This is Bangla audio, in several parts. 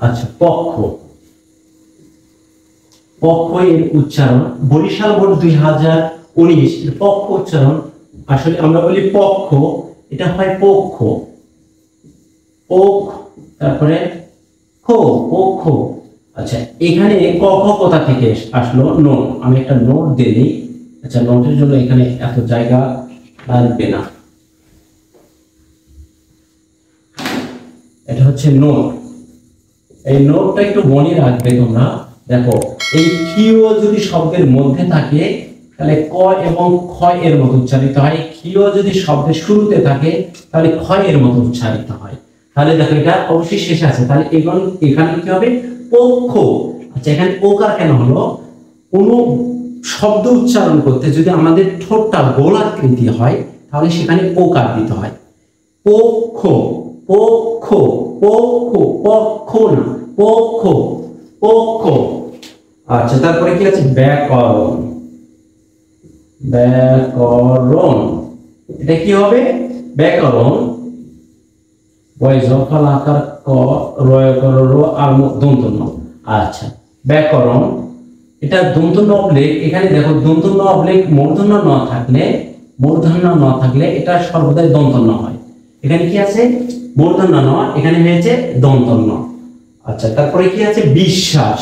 আচ্ছা, পক্ষ। পক্ষ এর উচ্চারণ বরিশাল বোর্ড 2019 পক্ষ উচ্চারণ আসলে আমরা বলি পক্ষ, এটা হয় পক্ষ, ওক, তারপরে খো, পক্ষ। আচ্ছা, এখানে ক খ কোথা থেকে আসলো? নোট, আমি একটা নোট দিয়ে দিই। আচ্ছা, নোটের জন্য এখানে এত জায়গা লাগবে না, এটা হচ্ছে নোট। এই নোটটা একটু মনে রাখবে তোমরা। দেখো, এই ক্ষীয় যদি শব্দের মধ্যে থাকে তাহলে ক এবং খ এর মতো উচ্চারিত হয়, ক্ষীয় যদি শব্দের শুরুতে থাকে তাহলে খ এর মতো উচ্চারিত হয়। তাহলে দেখো, এটা অবশ্যই শেষে আছে, তাহলে এখানে কি হবে? পক্ষ। আচ্ছা, এখানে ওকার কেন হলো? কোনো শব্দ উচ্চারণ করতে যদি আমাদের ঠোঁটটা গোলাকৃতি হয় তাহলে সেখানে ওকার দিতে হয়। পক্ষ, পক্ষ, পক্ষ, পক্ষ না, পক্ষ, পক্ষ। আচ্ছা, তারপরে কি আছে? ব্যাকরণ, ব্যাকরণ। এটা কি হবে? ব্যাকরণ, বয়জফল আকার ক, রয় কর র আর দন্ত ন। আচ্ছা, ব্যাকরণ, এটা দন্ত ন অবলিক। এখানে দেখো, দন্ত ন অবলিক মূর্ধন্য ন থাকলে, মূর্ধন্য ন থাকলে এটা সর্বদাই দন্ত ন হয়। এখানে কি আছে? মূর্ধন্য ন, এখানে হয়েছে দন্ত ন। আচ্ছা, তারপরে কি আছে? বিশ্বাস,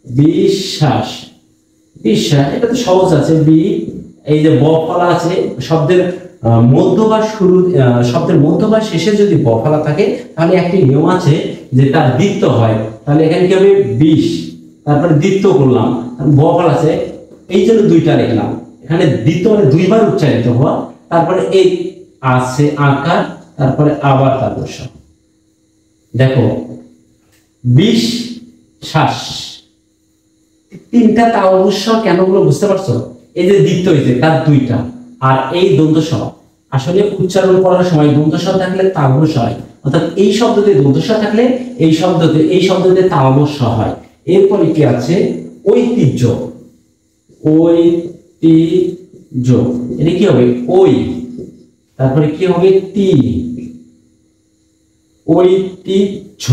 বিশ্বাস, বিশ্বাস। এটা তো সহজ আছে, বি, এই যে ব ফলা আছে, শব্দের মধ্য বা শুরু, শব্দের মধ্য বা শেষে যদি ব ফলা থাকে তাহলে একটি নিয়ম আছে যে তার দ্বিত্ব হয়। তাহলে এখানে কি হবে? 20, তারপরে দ্বিত্ব করলাম, ব ফলা আছে, এই জন্য দুইটা লিখলাম। এখানে দ্বিত্ব মানে দুইবার উচ্চারিত হওয়া, তারপরে এই আছে আকার, তারপরে আবার তালব্য। দেখো, বিশ্বাস, তিনটা তালব্য কেন গুলো বুঝতে পারছো? এই যে দ্বিত্ব হয়েছে তার দুইটা, আর এই দ্বন্দ্ব স, আসলে উচ্চারণ করার সময় দ্বন্দ্ব স থাকলে তালব্য হয়, অর্থাৎ এই শব্দতে দ্বন্দ্ব স থাকলে এই শব্দতে তালব্য হয়। এরপরে কি আছে? ঐতিহ্য, ঐতিহ্য, এটা কি হবে? ওই, তারপরে কি হবে? তি, ঐতিহ্য।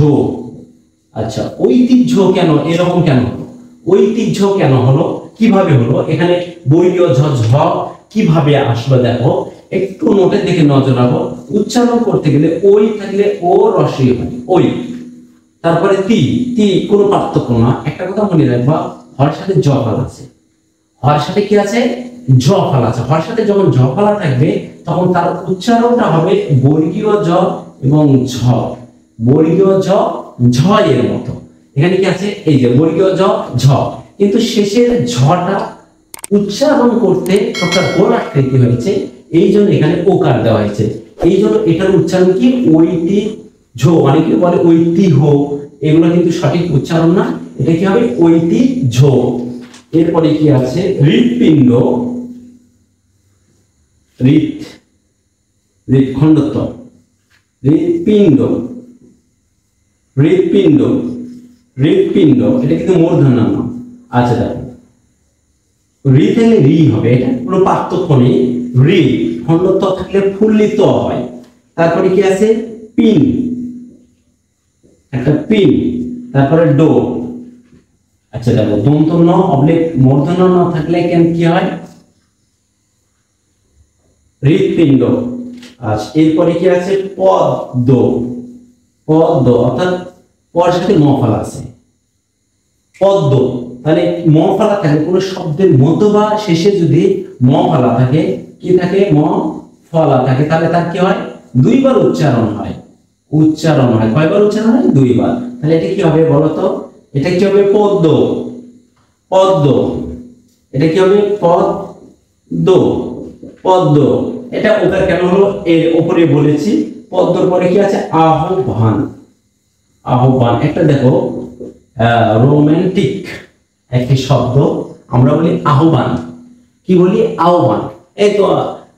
আচ্ছা, ঐতিহ্য কেন এরকম কেন হলো? ঐতিহ্য কেন হলো, কিভাবে হলো? এখানে বর্গীয় ঝ, ঝ কিভাবে আসলো দেখো, একটু নোটের দিকে নজর রাখো। উচ্চারণ করতে গেলে ওই থাকলে ও রসই হয়, ওই। তারপরে তি, তি কোনো পার্থক্য না। একটা কথা মনে রাখবা, হর সাথে জ ফাল আছে, হর সাথে কি আছে? জ ফাল আছে। হর সাথে যখন জ ফালা থাকবে তখন তার উচ্চারণটা হবে বর্গীয় জ এবং ঝ, বর্গীয় জ, ঝ এর মতো। এখানে কি আছে? এই যে বর্গীয় জ, ঝ, কিন্তু শেষের ঝটা উচ্চারণ করতে একটা গোলাকৃতি হয়েছে, এই জন্য এখানে ওকার দেওয়া হয়েছে। এই জন্য এটার উচ্চারণ কি? ঐতিহ্য। অনেকে বলে ঐতিহ্য, এগুলো কিন্তু সঠিক উচ্চারণ না, এটা কি হবে? ঐতিহ্য। এরপরে কি আছে? হৃৎপিণ্ড, হৃৎখণ্ডত্ব, হৃৎপিণ্ড, হৃৎপিণ্ড, হৃৎপিণ্ড, এটা কিন্তু মূর্ধন্য ন। আচ্ছা, দেখো, রি থাকলে রি হবে, এটা কোনো পার্থক্য নেই। রি খণ্ডত্ব থাকলে ফুল্লিত হয়। তারপরে কি আছে? পিন, একটা পিন, তারপরে ডো। আচ্ছা, দেখো, দন্ত ন অবলিক মূর্ধন্য ন থাকলে কেন কি হয়? হৃৎপিণ্ড। আচ্ছা, এরপরে কি আছে? পদ্ম, পদ্ম, অর্থাৎ পর সাথে ম ফলা আছে, পদ্ম। তাহলে ম ফলা থাকে কোন শব্দের মধ্য বা শেষে যদি ম ফলা থাকে, কি থাকে? ম ফলা থাকে, তাহলে তার কি হয়? দুইবার উচ্চারণ হয়, উচ্চারণ হয়। কয়বার উচ্চারণ হয়? দুইবার। তাহলে এটা কি হবে বলো তো? এটা কি হবে? পদ্ম, পদ্ম। এটা কি হবে? পদ্ম, পদ্ম। এটা ওকার কেন হলো এর উপরে বলেছি। পদ্মর পরে কি আছে? আহ্বান, আহ্বান। একটা দেখো, রোমান্টিক একটি শব্দ, আমরা বলি আহ্বান। কি বলি? আহ্বান। এই তো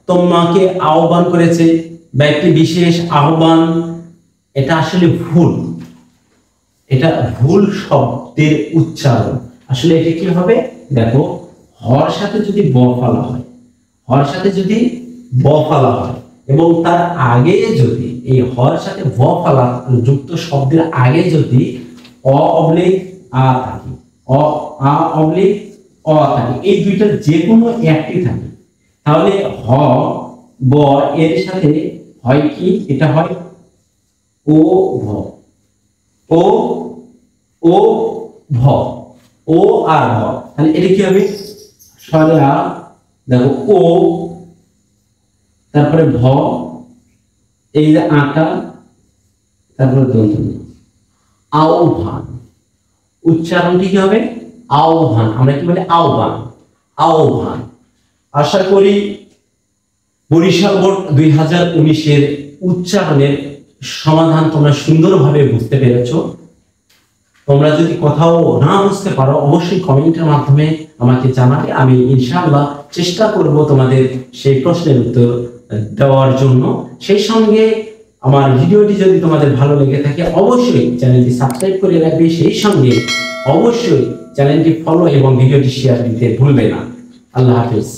তোমাকে আহ্বান করেছে ব্যক্তি বিশেষ, আহ্বান। এটা আসলে ভুল, এটা ভুল শব্দের উচ্চারণ। আসলে এটা কি হবে? দেখো, হর সাথে যদি ব ফলা হয়, হর সাথে যদি ব ফলা হয় এবং তার আগে যদি এই হর সাথে ব ফলা যুক্ত শব্দের আগে যদি অ অবলিক আ থাকে, অ আ অবলিক অ থাকে, এই দুইটার যে কোনো একটি থাকে, তাহলে হ ব এর সাথে হয় কি, এটা হয় ও ভ, ও ও ভ, ও আর ভ, তাহলে এটা কি হবে সরা, দেখো ও, তারপরে ভ, এই যে আটা, তারপরে দন্তন্য, আহ্বান, উচ্চারণটি কি হবে আহ্বান, আমরা কি বলি আহ্বান, আহ্বান। আশা করি বরিশাল বোর্ড 2019-এর উচ্চারণের সমাধান তোমরা সুন্দরভাবে বুঝতে পেরেছো। তোমরা যদি কোথাও না বুঝতে পারো অবশ্যই কমেন্টের মাধ্যমে আমাকে জানাবে, আমি ইনশাআল্লাহ চেষ্টা করব তোমাদের সেই প্রশ্নের উত্তর দেওয়ার জন্য। সেই সঙ্গে আমার ভিডিওটি যদি তোমাদের ভালো লেগে থাকে অবশ্যই চ্যানেলটি সাবস্ক্রাইব করে রাখবে, সেই সঙ্গে অবশ্যই চ্যানেলটি ফলো এবং ভিডিওটি শেয়ার দিতে ভুলবে না। আল্লাহ হাফেজ।